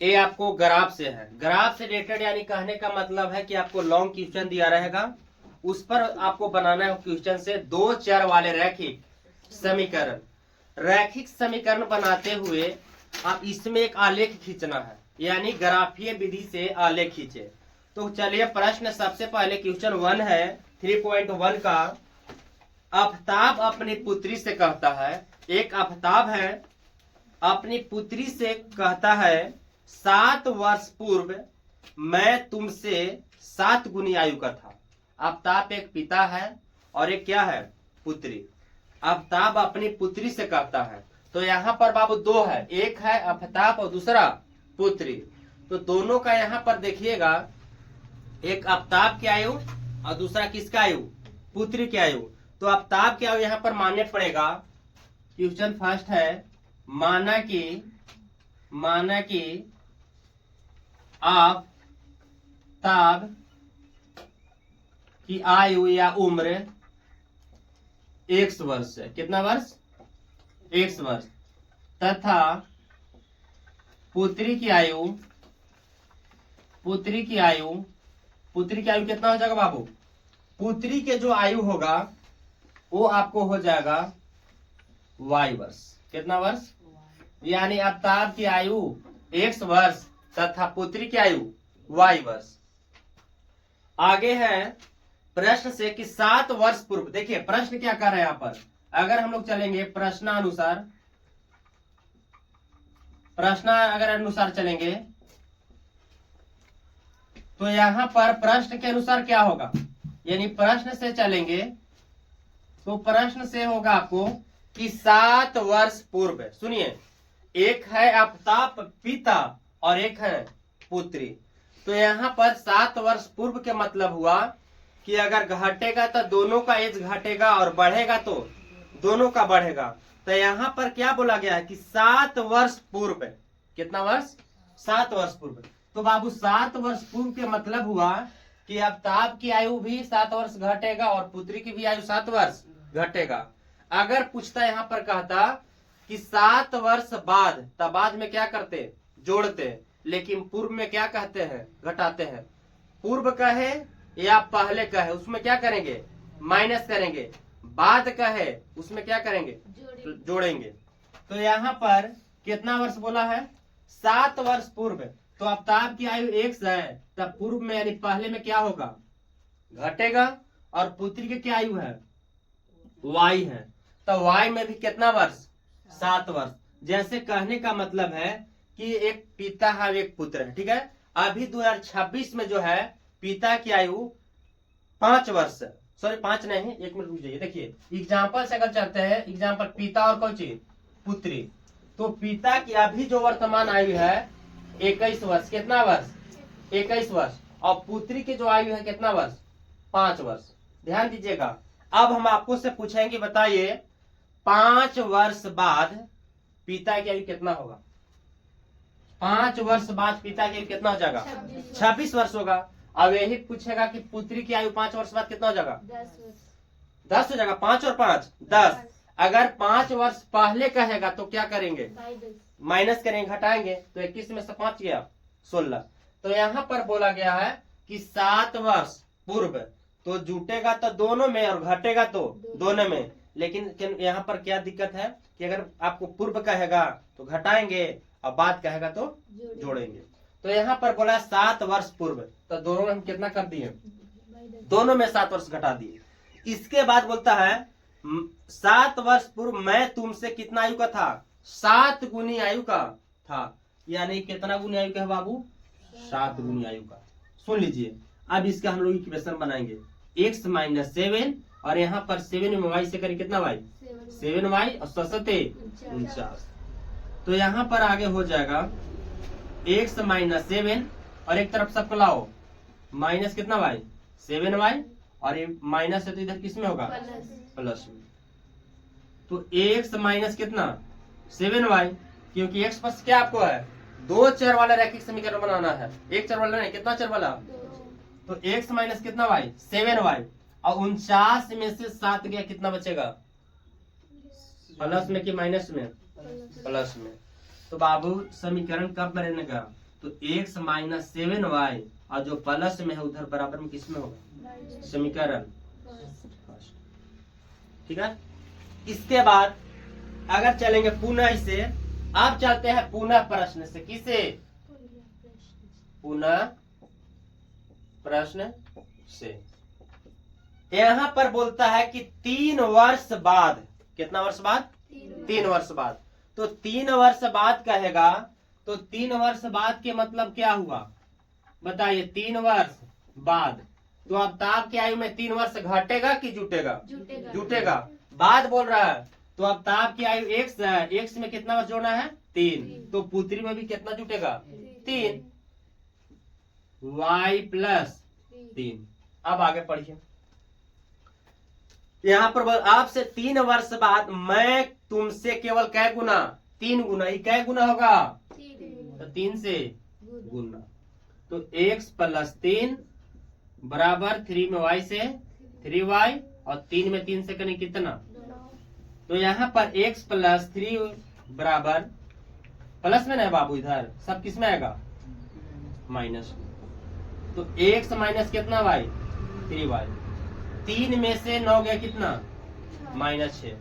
ये आपको ग्राफ से है, ग्राफ से रिलेटेड यानी कहने का मतलब है कि आपको लॉन्ग क्वेश्चन दिया रहेगा, उस पर आपको बनाना है क्वेश्चन से दो चर वाले रैखिक समीकरण। रैखिक समीकरण बनाते हुए आप इसमें एक आलेख खींचना है, यानी ग्राफीय विधि से आलेख खींचे। तो चलिए प्रश्न सबसे पहले क्वेश्चन 1 है 3.1 का। आफताब अपनी पुत्री से कहता है, एक आफताब है अपनी पुत्री से कहता है 7 वर्ष पूर्व मैं तुमसे 7 गुनी आयु का था। आफताब एक पिता है और एक क्या है, पुत्री। आफताब अपनी पुत्री से कहता है, तो यहाँ पर बाबू दो है, एक है आफताब और दूसरा पुत्री। तो दोनों का यहाँ पर देखिएगा, एक आफताब की आयु और दूसरा किसका आयु, पुत्री की आयु। तो आफताब की आयु यहाँ पर मानने पड़ेगा। क्वेश्चन फर्स्ट है, माना कि आफताब की आयु या उम्र x वर्ष है। कितना वर्ष, x वर्ष, तथा पुत्री की आयु कितना हो जाएगा बाबू, पुत्री के जो आयु होगा वो आपको हो जाएगा y वर्ष। कितना वर्ष, यानी आफताब की आयु x वर्ष तथा पुत्री की आयु y वर्ष। आगे है प्रश्न से कि 7 वर्ष पूर्व, देखिए प्रश्न क्या कर रहे हैं यहाँ पर। अगर हम लोग चलेंगे प्रश्नानुसार चलेंगे तो यहाँ पर प्रश्न के अनुसार क्या होगा, यानी प्रश्न से चलेंगे तो प्रश्न से होगा आपको कि 7 वर्ष पूर्व, सुनिए, एक है आफताब पिता और एक है पुत्री। तो यहाँ पर 7 वर्ष पूर्व के मतलब हुआ कि अगर घटेगा तो दोनों का एज घटेगा और बढ़ेगा तो दोनों का बढ़ेगा। तो यहाँ पर क्या बोला गया है कि 7 वर्ष पूर्व। कितना वर्ष, 7 वर्ष पूर्व। तो बाबू 7 वर्ष पूर्व के मतलब हुआ कि आफताब की आयु भी 7 वर्ष घटेगा और पुत्री की भी आयु 7 वर्ष घटेगा। अगर पूछता यहाँ पर कहता कि 7 वर्ष बाद, तब बाद में क्या करते, जोड़ते, लेकिन पूर्व में क्या कहते हैं, घटाते हैं। पूर्व कहे या पहले कहे उसमें क्या करेंगे, माइनस करेंगे। बाद कहे उसमें क्या करेंगे, जोड़ेंगे। तो यहाँ पर कितना वर्ष बोला है, 7 वर्ष पूर्व। तो आफताब की आयु x है, तब पूर्व में यानी पहले में क्या होगा, घटेगा, और पुत्री की क्या आयु है, y है। तो y में भी कितना वर्ष, 7 वर्ष। जैसे कहने का मतलब है कि एक पिता है एक पुत्र है, ठीक है। अभी 2026 में जो है पिता की आयु 5 वर्ष, सॉरी 5 नहीं, 1 मिनट रुक जाइए। देखिए एग्जाम्पल से अगर चलते हैं, एग्जाम्पल पिता और कौन चीज, पुत्री। तो पिता की अभी जो वर्तमान आयु है 21 वर्ष। कितना वर्ष, 21 वर्ष। और पुत्री की जो आयु है कितना वर्ष, 5 वर्ष। ध्यान दीजिएगा। अब हम आपको से पूछेंगे, बताइए 5 वर्ष बाद पिता की आयु कितना होगा। 5 वर्ष बाद पिता की आयु कितना हो जाएगा, 26 वर्ष होगा। अब यही पूछेगा कि पुत्री की आयु 5 वर्ष बाद कितना हो जाएगा, 10 हो जाएगा। 5 और 5 10। अगर 5 वर्ष पहले कहेगा तो क्या करेंगे, माइनस करेंगे, घटाएंगे। तो 21 में से 5 गया 16। तो यहाँ पर बोला गया है कि 7 वर्ष पूर्व, तो जुटेगा तो दोनों में और घटेगा तो दोनों में। लेकिन यहाँ पर क्या दिक्कत है कि अगर आपको पूर्व कहेगा तो घटाएंगे और बाद कहेगा तो जोड़ेंगे। तो यहाँ पर बोला 7 वर्ष पूर्व, तो दोनों में हम कितना कर दिए, दोनों में 7 वर्ष घटा दिए। इसके बाद बोलता है 7 वर्ष पूर्व मैं तुमसे कितना आयु का था, 7 गुनी आयु का था। यानी कितना गुनी आयु का है बाबू, 7 गुनी आयु का। सुन लीजिए, अब इसका हम लोग इक्वेशन बनाएंगे x - 7, और यहाँ पर 7 में y से करें कितना y, 7y और 7 49। तो यहाँ पर आगे हो जाएगा x - 7, और एक तरफ सबको लाओ, माइनस कितना y, 7y, और ये माइनस है तो इधर किस में होगा, प्लस में। तो x माइनस कितना, 7y, क्योंकि x पर क्या आपको है, 2 चर वाला रैखिक समीकरण बनाना है। 1 चर वाला नहीं, कितना चर वाला, तो x माइनस कितना y, 7y, और 49 में से 7 गया, कितना बचेगा, प्लस में कि माइनस में, प्लस में। तो बाबू समीकरण कब बनेगा, तो x माइनस 7y और जो प्लस में है उधर बराबर में किसमें होगा, समीकरण फर्स्ट। ठीक है। इसके बाद अगर चलेंगे पुनः इसे, आप चलते हैं पुनः प्रश्न से। किसे? पुनः प्रश्न से। यहां पर बोलता है कि 3 वर्ष बाद, कितना वर्ष बाद? 3 वर्ष बाद। तो 3 वर्ष बाद कहेगा, तो 3 वर्ष बाद के मतलब क्या हुआ बताइए? 3 वर्ष बाद। तो अब ताप की आयु में 3 वर्ष घटेगा कि जुटेगा? जुटेगा। बाद बोल रहा है, तो अब ताप की आयु x है, x में कितना वर्ष जोड़ना है? 3। तो पुत्री में भी कितना जुटेगा? 3। y plus 3। अब आगे पढ़िए। यहाँ पर आपसे 3 वर्ष बाद मैं तुमसे केवल कै गुना? 3 गुना। ये कै गुना होगा? तो 3 से गुना। तो x प्लस 3 बराबर 3 में y से 3y और 3 में 3 से करें कितना? तो यहाँ पर x प्लस 3 बराबर प्लस में ना बाबू, इधर सब किस में आएगा? माइनस। तो x माइनस कितना y? 3y। 3 में से 9 गया कितना? -6।